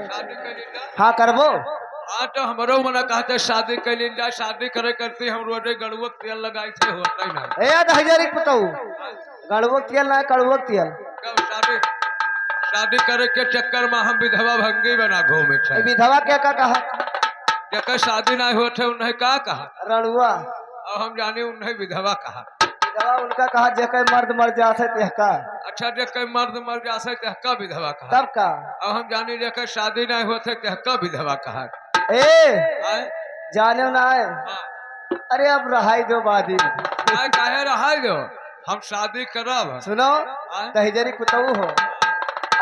शादी करेगा। हाँ करबो। हाँ तो हमरो मना कहते शादी कैलिन जा, शादी करे करती हम रोजे गड़ुआ तेल लगाई थे होता ही ना। ए हजारी बताऊ गड़वक तियल ना कड़वक तियल कब शादी शादी करे के चक्कर में हम विधवा भंगी बना घूमे थे। विधवा क्या का कहा जकर शादी ना होते उन्हें का कहा, रणुआ और हम जाने उन्हें विधवा कहा। विधवा उनका कहा जेकर मर्द मर जाते तेहका अच्छा जकर मर्द मर जासे तहका विधवा कहा। तब का और हम जाने जकर शादी ना होते तहका विधवा कहा। ए आए? जाने ना आए हाँ। अरे अब रहाई दो बादी आए काहे रहा दो, हम शादी करब। सुनो आए? तहिजरी कुतऊ हो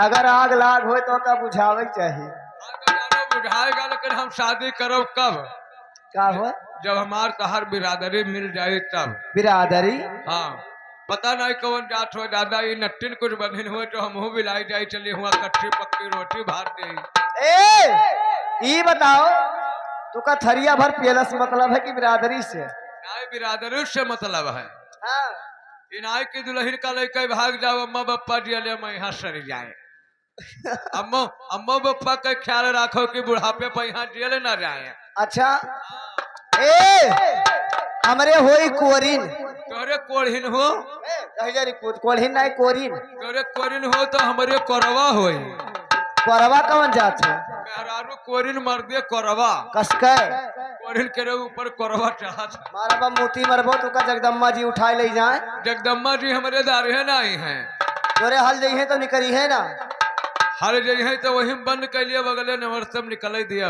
अगर आग लाग हो तो का बुझावे के चाहिए बुझाएगा लेकिन हम शादी करब कब, का हो जब हमार तहार बिरादरी मिल जाए तब। बिरादरी हाँ पता नहीं कौन जात हो दादा, ये नट्टिन कुछ बंधन हुए तो हम बिलाई जाए चली हुआ कच्ची पक्की रोटी भात दे। ए बताओ तू का थरिया भर पियलस मतलब है कि बिरादरी से नाई बिरादरी से मतलब है। हाँ। इनाई की दुल्हन का लेके भाग जाओ अम्मा बप्पा जी ले मैं यहाँ सर जाए। अम्मो अम्मो बप्पा का ख्याल रखो कि बुढ़ापे पर यहाँ जेल न जाए। अच्छा ए हमरे होई कोरिन तोरे कोढ़िन हो, कोरिन नहीं कोरिन तोरे कोरिन हो तो हमारे कोरवा होई। कोरवा कौन जात है मेहरारू कोरिन मर्दे कोरवा कसके कोरिन के ऊपर कोरवा चढ़ा था। मारबा मोती मरबो तो का जगदम्बा जी उठाए ले जाए जगदम्बा जी हमारे दारे नहीं हैं। तोरे हल जइहे तो निकली है ना हर जगह तो वही बंद कर लिया बगले नवरतम निकल दिया।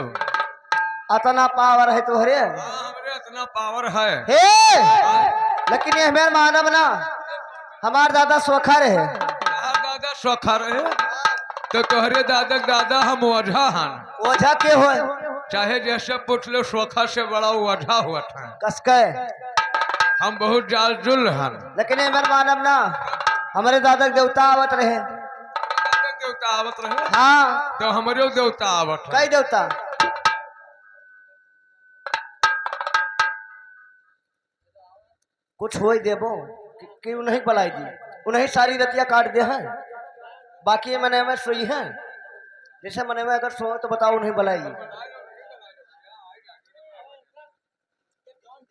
अतना पावर है तोहरे हमारे इतना पावर है। हे लेकिन ये हमारे मानव ना हमार दादा सोखा रहे दादा सोखा रहे तो तोहरे दादा दादा हम ओझा हन। ओझा के हो चाहे जैसे पूछ लो सोखा से बड़ा ओझा हुआ था। कसके हम बहुत जाल जुल हन। लेकिन ये हमारे मानव ना हमारे दादा देवता आवत रहे देवता आवत रहे। हाँ तो हमारे देवता आवत कई देवता कुछ हो देबो कि उन्हें बलाई दी उन्हें सारी रतिया काट दे हैं बाकी मने में सोई है जैसे मने में अगर सो तो बताओ उन्हें बलाई।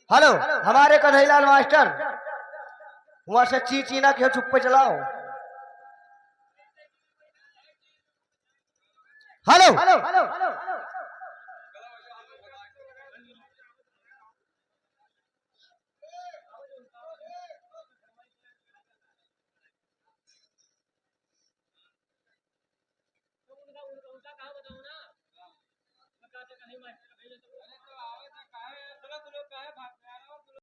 हेलो हमारे कन्हैलाल मास्टर वहां से चीना के चुप पे चलाओ। हेलो